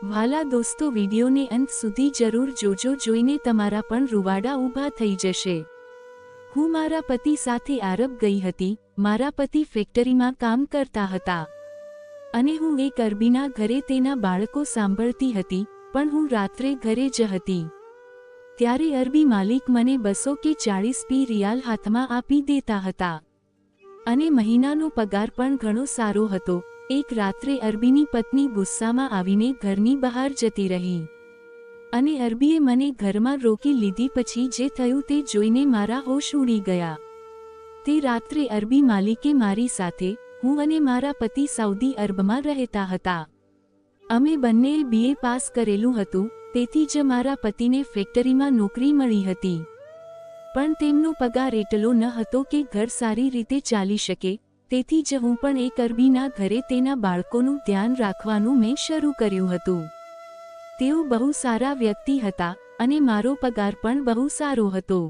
વાલા દોસ્તો, વિડીયોને અંત સુધી જરૂર જોજો, જોઈને તમારા પણ રૂવાડા ઊભા થઈ જશે। હું મારા પતિ સાથે આરબ ગઈ હતી। મારા પતિ ફેક્ટરીમાં કામ કરતા હતા અને હું એક અરબીના ઘરે તેના બાળકો સાંભળતી હતી, પણ હું રાત્રે ઘરે જ હતી। ત્યારે અરબી માલિક મને 200 કે 40 રિયાલ હાથમાં આપી દેતા હતા અને મહિનાનો પગાર પણ ઘણો સારો હતો। એક રાત્રે અરબીની પત્ની ગુસ્સામાં આવીને ઘરની બહાર જતી રહી અને અરબીએ મને ઘરમાં રોકી લીધી। પછી જે થયું તે જોઈને મારા હોશ ઉડી ગયા। તે રાત્રે અરબી માલિકે મારી સાથે, હું અને મારા પતિ સાઉદી અરબમાં રહેતા હતા। અમે બંનેએ BA પાસ કરેલું હતું, તેથી જ મારા પતિને ફેક્ટરીમાં નોકરી મળી હતી, પણ તેમનો પગાર એટલો ન હતો કે ઘર સારી રીતે ચાલી શકે। તેથી જ હું પણ એક અરબીના ઘરે તેના બાળકોનું ધ્યાન રાખવાનું મેં શરૂ કર્યું હતું। તેઓ બહુ સારા વ્યક્તિ હતા અને મારો પગાર પણ બહુ સારો હતો।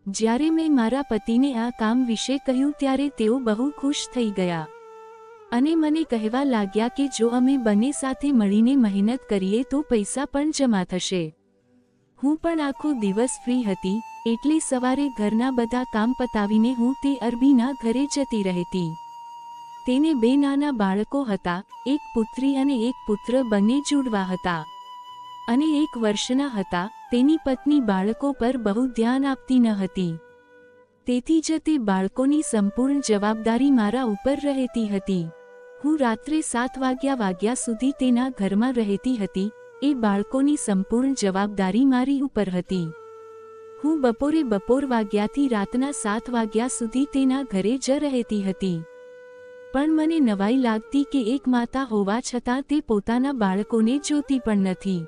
જ્યારે મેં મારા પતિને આ કામ વિશે કહ્યું ત્યારે તેઓ બહુ ખુશ થઈ ગયા અને મને કહેવા લાગ્યા કે જો અમે બંને સાથે મળીને મહેનત કરીએ તો પૈસા પણ જમા થશે। હું પણ આખો દિવસ ફ્રી હતી, એટલે સવારે ઘરના બધા કામ પતાવીને હું તે અરબીના ઘરે જતી રહેતી। તેને 2 નાના બાળકો હતા, એક પુત્રી અને એક પુત્ર, બંને જુડવા હતા અને 1 વર્ષના હતા। તેની પત્ની બાળકો પર બહુ ધ્યાન આપતી ન હતી, તેથી જ તે બાળકોની સંપૂર્ણ જવાબદારી મારા ઉપર રહેતી હતી। હું રાત્રે 7 વાગ્યા સુધી તેના ઘરમાં રહેતી હતી, એ બાળકોની સંપૂર્ણ જવાબદારી મારી ઉપર હતી। હું બપોર વાગ્યાથી રાતના 7 વાગ્યા સુધી તેના ઘરે જ રહેતી હતી, પણ મને નવાઈ લાગતી કે એક માતા હોવા છતાં તે પોતાના બાળકોને જોતી પણ નથી।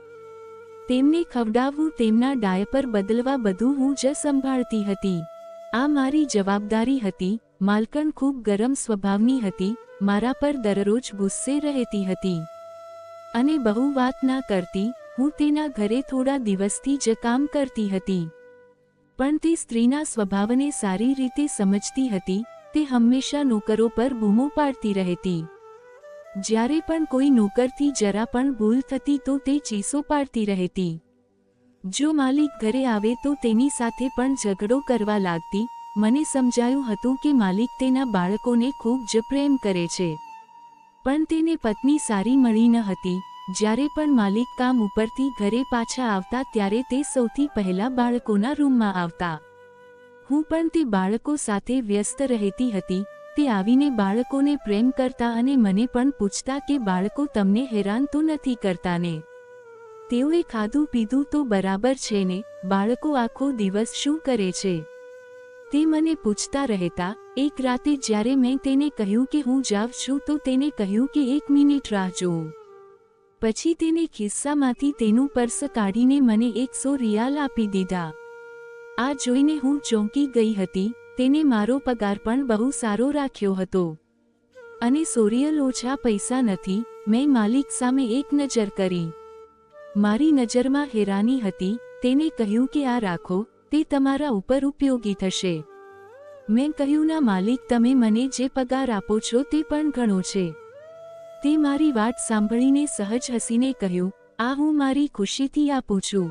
તેમને ખવડાવવું, તેમના ડાયપર બદલવા, બધું હું જ સંભાળતી હતી। આ મારી જવાબદારી હતી। માલકણ ખૂબ ગરમ સ્વભાવની હતી, મારા પર દરરોજ ગુસ્સે રહેતી હતી અને બહુ વાત ના કરતી। હું તેના ઘરે થોડા દિવસથી જ કામ કરતી હતી, પણ તે સ્ત્રીના સ્વભાવને સારી રીતે સમજતી હતી। તે હંમેશા નોકરો પર બૂમો પાડતી રહેતી। જ્યારે પણ કોઈ નોકરથી જરા પણ ભૂલ થતી તો તે ચીસો પાડતી રહેતી। જો માલિક ઘરે આવે તો તેની સાથે પણ ઝઘડો કરવા લાગતી। મને સમજાયું હતું કે માલિક તેના બાળકોને ખૂબ જ પ્રેમ કરે છે, પણ તેને પત્ની સારી મળી ન હતી। જ્યારે પણ માલિક કામ ઉપરથી ઘરે પાછા આવતા ત્યારે તે સૌથી પહેલા બાળકોના રૂમમાં આવતા। હું પણ તે બાળકો સાથે વ્યસ્ત રહેતી હતી। તે આવીને બાળકોને પ્રેમ કરતા અને મને પણ પૂછતા કે બાળકો તમને હેરાન તો નથી કરતા ને? તેઓએ ખાધું પીધું તો બરાબર છે ને? બાળકો આખો દિવસ શું કરે છે? તે મને પૂછતા રહેતા। એક રાતે જ્યારે મેં તેને કહ્યું કે હું જાઉં છું તો તેને કહ્યું કે 1 મિનિટ રાહ જોઉં। પછી તેને ખિસ્સામાંથી તેનું પર્સ કાઢીને મને 100 રિયાલ આપી દીધા। આ જોઈને હું ચોંકી ગઈ હતી। તેને મારો પગાર પણ બહુ સારો રાખ્યો હતો અને 100 રિયાલ ઓછા પૈસા નથી। મેં માલિક સામે એક નજર કરી। મારી નજરમાં હેરાની હતી। તેને કહ્યું કે આ રાખો, તે તમારા ઉપર ઉપયોગી થશે। મેં કહ્યું ના માલિક, તમે મને જે પગાર આપો છો તે પણ ઘણો છે। તે મારી વાત સાંભળીને સહજ હસીને કહ્યું, આ હું મારી ખુશીથી આપું છું,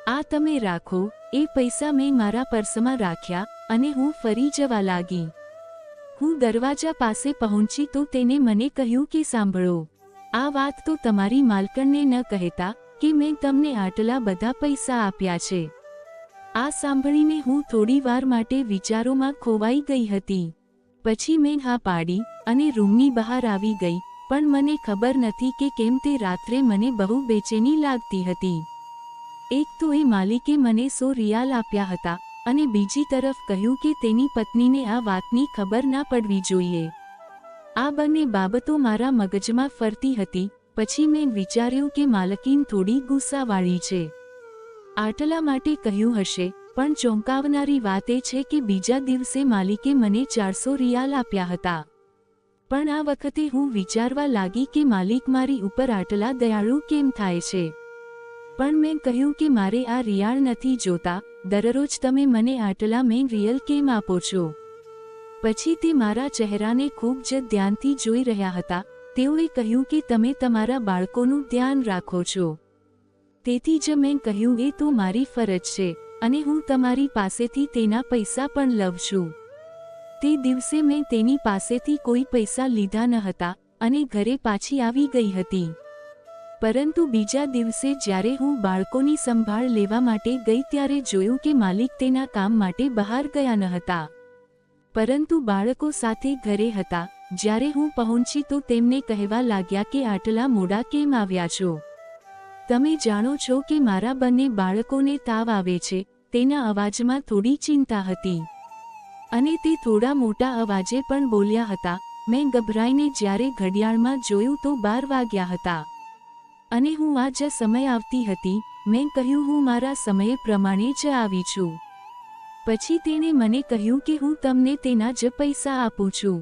આ તમે રાખો। એ પૈસા મેં મારા પર્સમાં રાખ્યા અને હું ફરી જવા લાગી। હું દરવાજા પાસે પહોંચી તો તેને મને કહ્યું કે સાંભળો, આ વાત તો તમારી માલકણને ન કહેતા કે મેં તમને આટલા બધા પૈસા આપ્યા છે। આ સાંભળીને હું થોડી વાર માટે વિચારોમાં ખોવાઈ ગઈ હતી। પછી મેં હા પાડી અને રૂમની બહાર આવી ગઈ, પણ મને ખબર નથી કે કેમ તે રાત્રે મને બહુ બેચેની લાગતી હતી। એક તો એ માલિકે મને 100 રિયાલ આપ્યા હતા અને બીજી તરફ કહ્યું કે તેની પત્નીને આ વાતની ખબર ના પડવી જોઈએ। આ બંને બાબતો મારા મગજમાં ફરતી હતી। પછી મેં વિચાર્યું કે માલકીન થોડી ગુસ્સાવાળી છે, આટલા માટે કહ્યું હશે। પણ ચોંકાવનારી વાત એ છે કે બીજા દિવસે માલિકે મને 400 રિયાલ આપ્યા હતા। પણ આ વખતે હું વિચારવા લાગી કે માલિક મારી ઉપર આટલા દયાળુ કેમ થાય છે? પણ મેં કહ્યું કે મારે આ રિયાળ નથી જોતા, દરરોજ તમે મને આટલા મેં રિયલ કેમ આપો છો? પછી તે મારા ચહેરાને ખૂબ જ ધ્યાનથી જોઈ રહ્યા હતા। તેઓએ કહ્યું કે તમે તમારા બાળકોનું ધ્યાન રાખો છો, તેથી જ મેં કહ્યું એ તો મારી ફરજ છે અને હું તમારી પાસેથી તેના પૈસા પણ લઉં છું. તે દિવસે મેં તેની પાસેથી કોઈ પૈસા લીધા ન હતા અને ઘરે પાછી આવી ગઈ હતી. પરંતુ બીજા દિવસે જ્યારે હું બાળકોની સંભાળ લેવા માટે ગઈ ત્યારે જોયું કે માલિક તેના કામ માટે બહાર ગયા ન હતા, પરંતુ બાળકો સાથે ઘરે હતા. જ્યારે હું પહોંચી તો તેમને કહેવા લાગ્યા કે આટલા મોડા કેમ આવ્યા છો? તમે જાણો છો કે મારા બંને બાળકોને તાવ આવે છે. તેના અવાજમાં થોડી ચિંતા હતી અને તે થોડા મોટા અવાજે પણ બોલ્યા હતા. મેં ગભરાઈને જ્યારે ઘડિયાળમાં જોયું તો 12 વાગ્યા હતા અને હું આ જ સમય આવતી હતી. મેં કહ્યું હું મારા સમય પ્રમાણે જ આવી છું. પછી તેણે મને કહ્યું કે હું તમને તેના જ પૈસા આપું છું,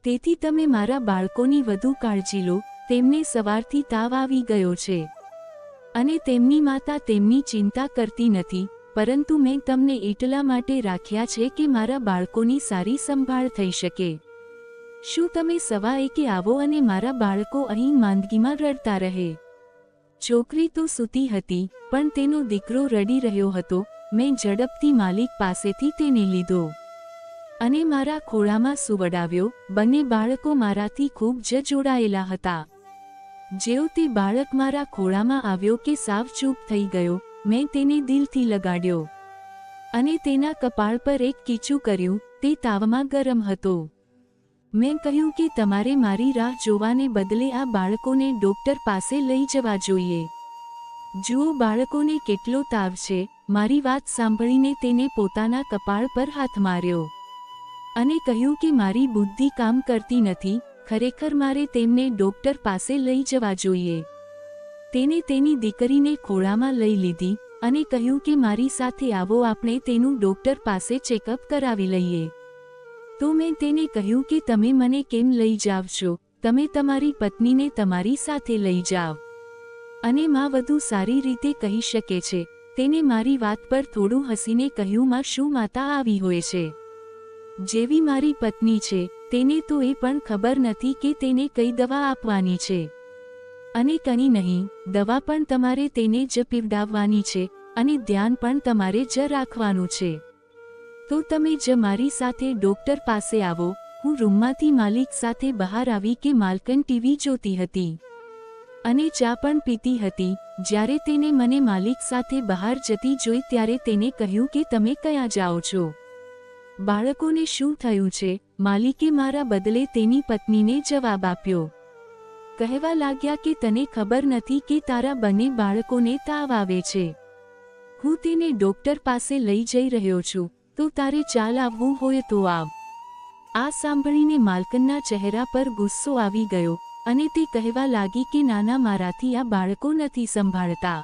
તેથી તમે મારા બાળકોની વધુ કાળજી લો. તેમને સવારથી તાવ આવી ગયો છે અને તેમની માતા તેમની ચિંતા કરતી નથી, પરંતુ મેં તમને એટલા માટે રાખ્યા છે કે મારા બાળકોની સારી સંભાળ થઈ શકે. શું તમે 1:15 આવો અને મારા બાળકો અહીં માંદગીમાં રડતા રહે? છોકરી તો સૂતી હતી, પણ તેનો દીકરો રડી રહ્યો હતો. મેં ઝડપથી માલિક પાસેથી તેને લીધો અને મારા ખોળામાં સુવડાવ્યો. બંને બાળકો મારાથી ખૂબ જ જોડાયેલા હતા. જેવો તે બાળક મારા ખોળામાં આવ્યો કે સાવ ચૂપ થઈ ગયો. મેં તેને દિલથી લગાડ્યો અને તેના કપાળ પર એક કીચું કર્યું. તે તાવમાં ગરમ હતો. મેં કહ્યું કે તમારે મારી રાહ જોવાને બદલે આ બાળકોને ડોક્ટર પાસે લઈ જવા જોઈએ. જુઓ બાળકોને કેટલો તાવ છે. મારી વાત સાંભળીને તેને પોતાના કપાળ પર હાથ માર્યો અને કહ્યું કે મારી બુદ્ધિ કામ કરતી નથી. ખરેખર મારે તેમને ડોક્ટર પાસે લઈ જવા જોઈએ. તેને તેની દીકરીને ખોળામાં લઈ લીધી અને કહ્યું કે મારી સાથે આવો, આપણે તેનું ડોક્ટર પાસે ચેકઅપ કરાવી લઈએ. તો મેં તેને કહ્યું કે તમે મને કેમ લઈ જાવ છો? તમે તમારી પત્નીને તમારી સાથે લઈ જાવ અને માં વધુ સારી રીતે કહી શકે છે. તેને મારી વાત પર થોડું હસીને કહ્યું, માં શું માતા આવી હોય છે? જેવી મારી પત્ની છે તેને તો એ પણ ખબર નથી કે તેને કઈ દવા આપવાની છે અને કની નહીં. દવા પણ તમારે તેને જ પીવડાવવાની છે અને ધ્યાન પણ તમારે જ રાખવાનું છે. તો તમે જ મારી સાથે ડોક્ટર પાસે આવો. હું રૂમમાંથી માલિક સાથે બહાર આવી કે માલકન ટીવી જોતી હતી અને ચા પણ પીતી હતી. જ્યારે તેને મને માલિક સાથે બહાર જતી જોઈ ત્યારે તેને કહ્યું કે તમે ક્યાં જાઓ છો? બાળકોને શું થયું છે? માલિકે મારા બદલે તેની પત્નીને જવાબ આપ્યો. કહેવા લાગ્યા કે તને ખબર નથી કે તારા બંને બાળકોને તાવ આવે છે. હું તેને ડોક્ટર પાસે લઈ જઈ રહ્યો છું, તો તારે ચાલ આવવું હોય તો આવ. આ સાંભળીને માલકનના ચહેરા પર ગુસ્સો આવી ગયો અને તે કહેવા લાગી કે નાના, મારાથી આ બાળકો નથી સંભાળતા.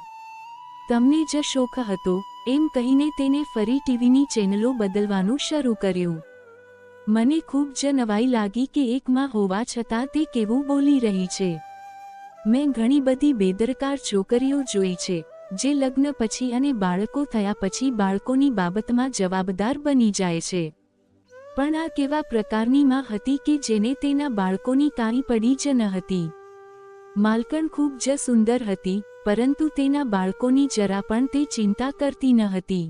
તમને જ શોખ હતો. એમ કહીને તેને ફરી ટીવીની ચેનલો બદલવાનું શરૂ કર્યું. મને ખૂબ જ નવાઈ લાગી કે એક માં હોવા છતાં તે કેવું બોલી રહી છે. મેં ઘણી બધી બેદરકાર છોકરીઓ જોઈ છે જે લગ્ન પછી અને બાળકો થયા પછી બાળકોની બાબતમાં જવાબદાર બની જાય છે. પણ આ કેવા પ્રકારની માં હતી કે જેને તેના બાળકોની કાંઈ પડી જ ન હતી. માલકણ ખૂબ જ સુંદર હતી, પરંતુ તેના બાળકોની જરા પણ તે ચિંતા કરતી ન હતી.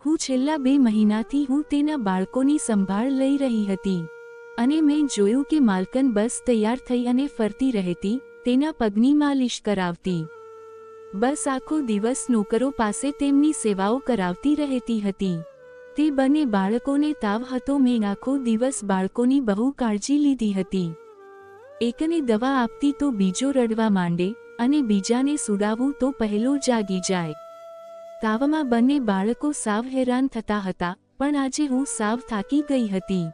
હું છેલ્લા 2 મહિનાથી હું તેના બાળકોની સંભાળ લઈ રહી હતી અને મેં જોયું કે માલકન બસ તૈયાર થઈ અને ફરતી રહેતી, તેના પગની માલિશ કરાવતી. બસ આખો દિવસ નોકરો પાસે તેમની સેવાઓ કરાવતી રહેતી હતી. તે બંને બાળકોને તાવ હતો. મેં આખો દિવસ બાળકોની બહુ કાળજી લીધી હતી. એકને દવા આપતી તો બીજો રડવા માંડે અને બીજાને સુડાવું તો પહેલો જાગી જાય. તાવમાં બંને બાળકો સાવ હેરાન થતા હતા, પણ આજે હું સાવ થાકી ગઈ હતી.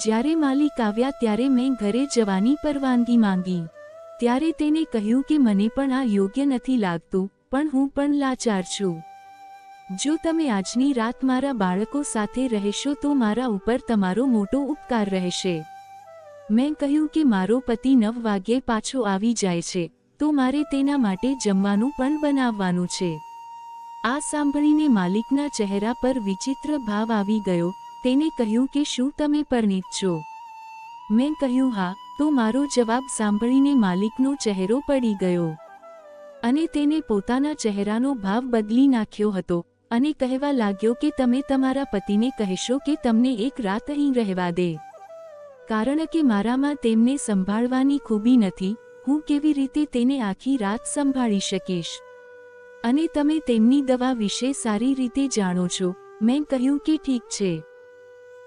જ્યારે માલિક આવ્યા ત્યારે મેં ઘરે જવાની પરવાનગી માંગી. ત્યારે તેને કહ્યું કે મને પણ આ યોગ્ય નથી લાગતું, પણ હું પણ લાચાર છું. જો તમે આજની રાત મારા બાળકો સાથે રહેશો તો મારા ઉપર તમારો મોટો ઉપકાર રહેશે. મેં કહ્યું કે મારો પતિ 9 વાગ્યે પાછો આવી જાય છે, તો મારે તેના માટે જમવાનું પણ બનાવવાનું છે. આ સાંભળીને માલિકના ચહેરા પર વિચિત્ર ભાવ આવી ગયો. તેને કહ્યું કે શું તમે પરણિત છો? મેં કહ્યું હા. તો મારો જવાબ સાંભળીને માલિકનો ચહેરો પડી ગયો અને તેને પોતાના ચહેરાનો ભાવ બદલી નાખ્યો હતો અને કહેવા લાગ્યો કે તમે તમારા પતિને કહેશો કે તમને એક રાત અહીં રહેવા દે, કારણ કે મારામાં તેમને સંભાળવાની ખૂબી નથી. હું કેવી રીતે તેને આખી રાત સંભાળી શકીશ? અને તમે તેમની દવા વિશે સારી રીતે જાણો છો. મેં કહ્યું કે ઠીક છે,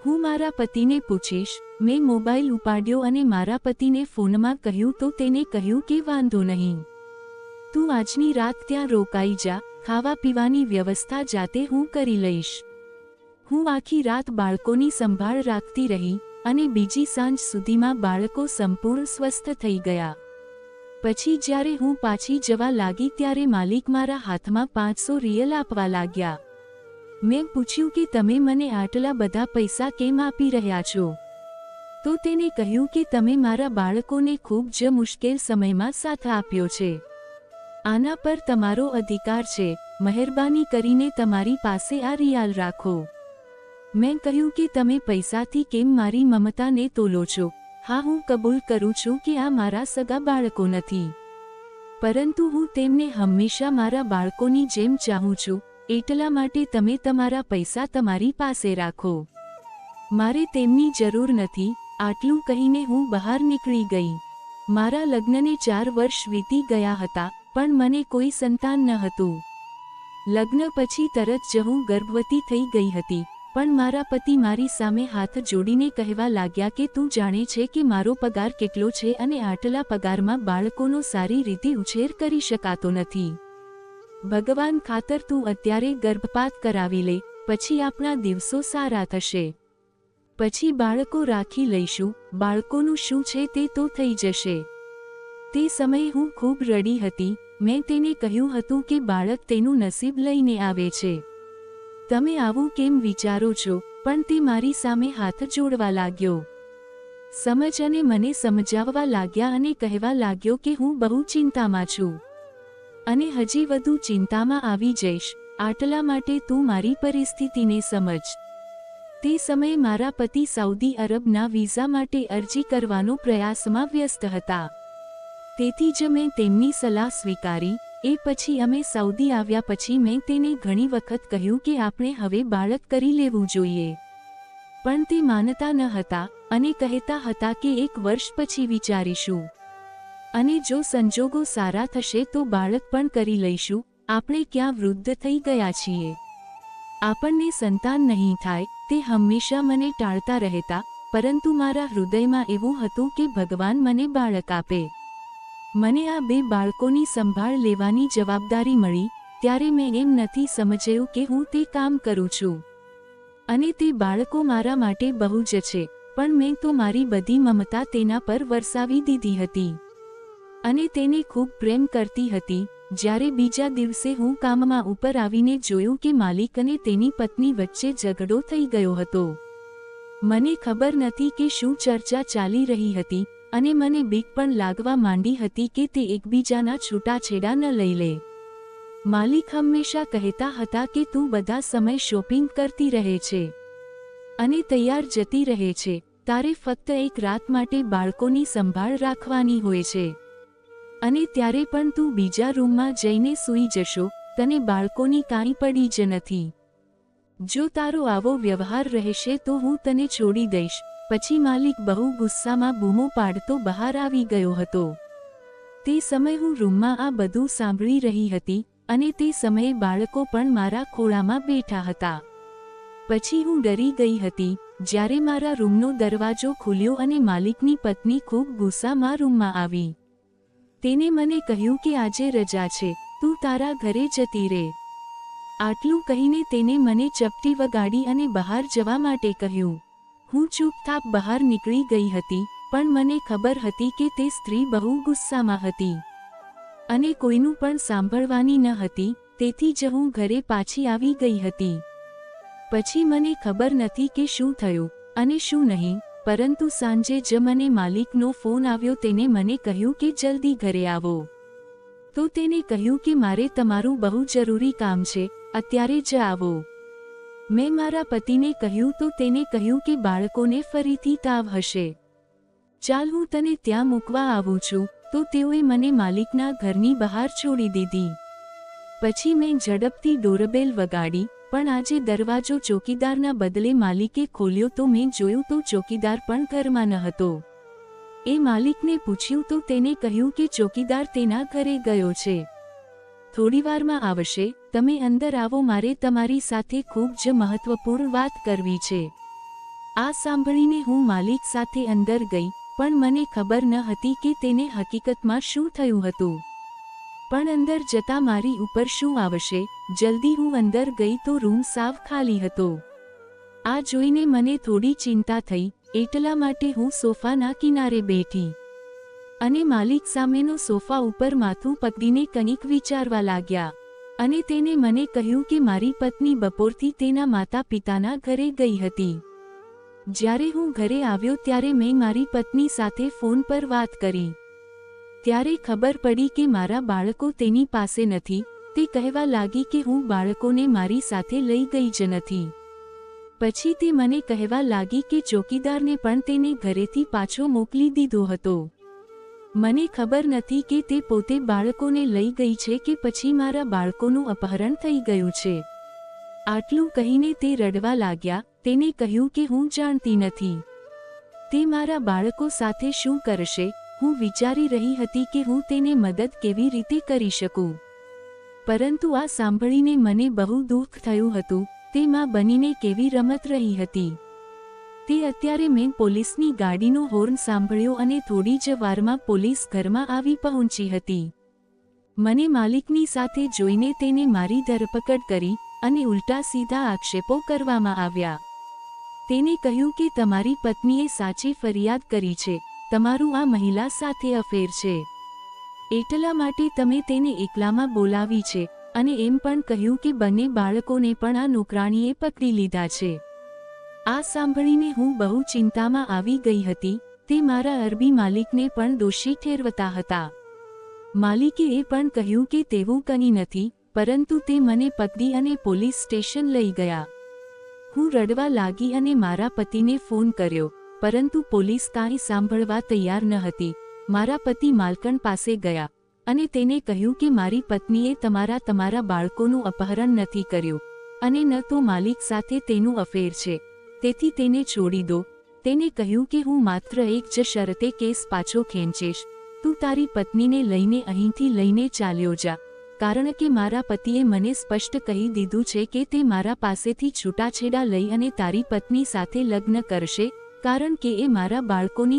હું મારા પતિને પૂછીશ. મેં મોબાઈલ ઉપાડ્યો અને મારા પતિને ફોનમાં કહ્યું તો તેને કહ્યું કે વાંધો નહીં, તું આજની રાત ત્યાં રોકાઈ જા, ખાવા પીવાની વ્યવસ્થા જાતે હું કરી લઈશ. હું આખી રાત બાળકોની સંભાળ રાખતી રહી અને બીજી સાંજ સુધીમાં બાળકો સંપૂર્ણ સ્વસ્થ થઈ ગયા. પછી જ્યારે હું પાછી જવા લાગી ત્યારે માલિક મારા હાથમાં 500 રિયલ આપવા લાગ્યા. મેં પૂછ્યું કે તમે મને આટલા બધા પૈસા કેમ આપી રહ્યા છો? તો તેને કહ્યું કે તમે મારા બાળકોને ખૂબ જ મુશ્કેલ સમયમાં સાથ આપ્યો છે. આના પર તમારો અધિકાર છે. મહેરબાની કરીને તમારી પાસે આ રિયાલ રાખો. મેં કહ્યું કે તમે પૈસાથી કેમ મારી મમતાને તોલો છો? હા, હું કબૂલ કરું છું કે આ મારા સગા બાળકો નથી, પરંતુ હું તેમને હંમેશા મારા બાળકોની જેમ ચાહું છું. એટલા માટે તમે તમારા પૈસા તમારી પાસે રાખો. મારે તેમની જરૂર નથી. આટલું કહીને હું બહાર નીકળી ગઈ. મારા લગ્નને 4 વર્ષ વીતી ગયા હતા, પણ મને કોઈ સંતાન ન હતું. લગ્ન પછી તરત જ હું ગર્ભવતી થઈ ગઈ હતી, પણ મારા પતિ મારી સામે હાથ જોડીને કહેવા લાગ્યા કે તું જાણે છે કે મારો પગાર કેટલો છે અને આટલા પગારમાં બાળકોનો સારી રીતે ઉછેર કરી શકાતો નથી. ભગવાન ખાતર તું અત્યારે ગર્ભપાત કરાવી લે, પછી આપણા દિવસો સારા થશે. પછી બાળકો રાખી લઈશું. બાળકોનું શું છે તે તો થઈ જશે. તે સમયે હું ખૂબ રડી હતી. મેં તેને કહ્યું હતું કે બાળક તેનું નસીબ લઈને આવે છે. તમે આવું કેમ વિચારો છો? પણ તે મારી સામે હાથ જોડવા લાગ્યો. સમજ અને મને સમજાવવા લાગ્યા અને કહેવા લાગ્યો કે હું બહુ ચિંતામાં છું અને હજી વધુ ચિંતામાં આવી જઈશ. આટલા માટે તું મારી પરિસ્થિતિને સમજ. તે સમયે મારા પતિ સાઉદી અરબના વિઝા માટે અરજી કરવાનો પ્રયાસમાં વ્યસ્ત હતા. તેથી જ મેં તેમની સલાહ સ્વીકારી. એ પછી અમે સાઉદી આવ્યા પછી મેં તેને ઘણી વખત કહ્યું કે આપણે હવે બાળક કરી લેવું જોઈએ, પણ તે માનતા ન હતા અને કહેતા હતા કે 1 વર્ષ પછી વિચારીશું અને જો સંજોગો સારા થશે તો બાળક પણ કરી લઈશું. આપણે ક્યાં વૃદ્ધ થઈ ગયા છીએ? આપણને સંતાન નહીં થાય. તે હંમેશા મને ટાળતા રહેતા, પરંતુ મારા હૃદયમાં એવું હતું કે ભગવાન મને બાળક આપે. મને આ 2 બાળકોની સંભાળ લેવાની જવાબદારી મળી ત્યારે મેં એમ નથી સમજ્યું કે હું તે કામ કરું છું અને તે બાળકો મારા માટે બહુ જ છે, પણ મેં તો મારી બધી મમતા તેના પર વરસાવી દીધી હતી અને તેને ખૂબ પ્રેમ કરતી હતી. જ્યારે બીજા દિવસે હું કામમાં ઉપર આવીને જોયું કે માલિક અને તેની પત્ની વચ્ચે ઝઘડો થઈ ગયો હતો. મને ખબર નથી કે શું ચર્ચા ચાલી રહી હતી અને મને બીક પણ લાગવા માંડી હતી કે તે એકબીજાના છૂટાછેડા ન લઈ લે. માલિક હંમેશા કહેતા હતા કે તું બધા સમય શોપિંગ કરતી રહે છે અને તૈયાર જતી રહે છે. તારે ફક્ત એક રાત માટે બાળકોની સંભાળ રાખવાની હોય છે અને ત્યારે પણ તું બીજા રૂમમાં જઈને સૂઈ જશો. તને બાળકોની કાંઈ પડી જ નથી. જો તારો આવો વ્યવહાર રહેશે તો હું તને છોડી દઈશ. પછી માલિક બહુ ગુસ્સામાં બૂમો પાડતો બહાર આવી ગયો હતો. તે સમયે હું રૂમમાં આ બધું સાંભળી રહી હતી અને તે સમયે બાળકો પણ મારા ખોળામાં બેઠા હતા. પછી હું ડરી ગઈ હતી જ્યારે મારા રૂમનો દરવાજો ખુલ્યો અને માલિકની પત્ની ખૂબ ગુસ્સામાં રૂમમાં આવી. તેને મને કહ્યું કે આજે રજા છે, તું તારા ઘરે જતી રહે. આટલું કહીને તેને મને ચપટી વગાડી અને બહાર જવા માટે કહ્યું. હું ચૂપચાપ બહાર નીકળી ગઈ હતી, પણ મને ખબર હતી કે તે સ્ત્રી બહુ ગુસ્સામાં હતી અને કોઈનું પણ સાંભળવાની ન હતી. તેથી જ હું ઘરે પાછી આવી ગઈ હતી. પછી મને ખબર નથી કે શું થયું અને શું નહીં, પરંતુ સાંજે જ મને માલિકનો ફોન આવ્યો. તેને મને કહ્યું કે જલ્દી ઘરે આવો. તો તેને કહ્યું કે મારે તમારું બહુ જરૂરી કામ છે, અત્યારે જ આવો. મેં મારા પતિને કહ્યું તો તેને કહ્યું કે બાળકોને ફરીથી તાવ હશે. ચાલ હું તને ત્યાં મૂકવા આવું છું. તો તેઓએ મને માલિકના ઘરની બહાર છોડી દીધી. પછી મેં ઝડપથી ડોરબેલ વગાડી, પણ આજે દરવાજો ચોકીદારના બદલે માલિકે ખોલ્યો તો મેં જોયું તો ચોકીદાર પણ ઘરમાં ન હતો. એ માલિકને પૂછ્યું તો તેને કહ્યું કે ચોકીદાર તેના ઘરે ગયો છે. થોડીવારમાં આવશે, તમે અંદર આવો, મારે તમારી સાથે ખૂબ જ મહત્વપૂર્ણ વાત કરવી છે. આ સાંભળીને હું માલિક સાથે અંદર ગઈ, પણ મને ખબર ન હતી કે તેને હકીકતમાં શું થયું હતું. પણ અંદર જતા મારી ઉપર શું આવશે. જલ્દી હું અંદર ગઈ તો રૂમ સાવ ખાલી હતો. આ જોઈને મને થોડી ચિંતા થઈ, એટલા માટે હું સોફાના કિનારે બેઠી અને માલિક સામેનો સોફા ઉપર માથું પકડીને કંઈક વિચારવા લાગ્યા. અને તેને મને કહ્યું કે મારી પત્ની બપોરથી તેના માતા પિતાના ઘરે ગઈ હતી. જ્યારે હું ઘરે આવ્યો ત્યારે મેં મારી પત્ની સાથે ફોન પર વાત કરી. ત્યારે ખબર પડી કે મારા બાળકો તેની પાસે નથી. તે કહેવા લાગી કે હું બાળકોને મારી સાથે લઈ ગઈ જ નથી. પછી તે મને કહેવા લાગી કે ચોકીદારને પણ તેને ઘરેથી પાછો મોકલી દીધો હતો. મને ખબર નથી કે તે પોતે બાળકોને લઈ ગઈ છે કે પછી મારા બાળકોનું અપહરણ થઈ ગયું છે. આટલું કહીને તે રડવા લાગ્યા. તેને કહ્યું કે હું જાણતી નથી તે મારા બાળકો સાથે શું કરશે. હું વિચારી રહી હતી કે હું તેને મદદ કેવી રીતે કરી શકું. પરંતુ આ સાંભળીને મને બહુ દુઃખ થયું હતું. તે માં બનીને કેવી રમત રહી હતી. તે અત્યારે મેં પોલીસની ગાડીનો હોર્ન સાંભળ્યો અને થોડી જ વારમાં પોલીસ ઘરમાં આવી પહોંચી હતી. મને માલિકની સાથે જોઈને તેને મારી ધરપકડ કરી અને ઉલટા સીધા આક્ષેપો કરવામાં આવ્યા. તેને કહ્યું કે તમારી પત્નીએ સાચી ફરિયાદ કરી છે. તમારું આ મહિલા સાથે અફેર છે. એટલા માટે તમે તેને એકલામાં બોલાવી છે અને એમ પણ કહ્યું કે બંને બાળકોને પણ આ નોકરાણીએ પકડી લીધા છે. આ સાંભળીને હું બહુ ચિંતામાં આવી ગઈ હતી. તે મારા અરબી માલિકને પણ દોષી ઠેરવતા હતા. માલિકે એ પણ કહ્યું કે તેવું કંઈ નથી, પરંતુ તે મને પકડી અને પોલીસ સ્ટેશન લઈ ગયા. હું રડવા લાગી અને મારા પતિને ફોન કર્યો, પરંતુ પોલીસ કાંઈ સાંભળવા તૈયાર ન હતી. મારા પતિ માલકણ પાસે ગયા અને તેને કહ્યું કે મારી પત્નીએ તમારા બાળકોનું અપહરણ નથી કર્યું અને ન તો માલિક સાથે તેનું અફેર છે. તેથી તેને છોડી દો. તેને કહ્યું કે હું માત્ર એક જ શરતે કેસ પાછો ખેંચીશ. તું તારી પત્નીને લઈને અહીંથી લઈને ચાલ્યો જા, કારણ કે મારા પતિએ મને સ્પષ્ટ કહી દીધું છે કે તે મારા પાસેથી છૂટાછેડા લઈ અને તારી પત્ની સાથે લગ્ન કરશે, કારણ કે એ મારા બાળકોની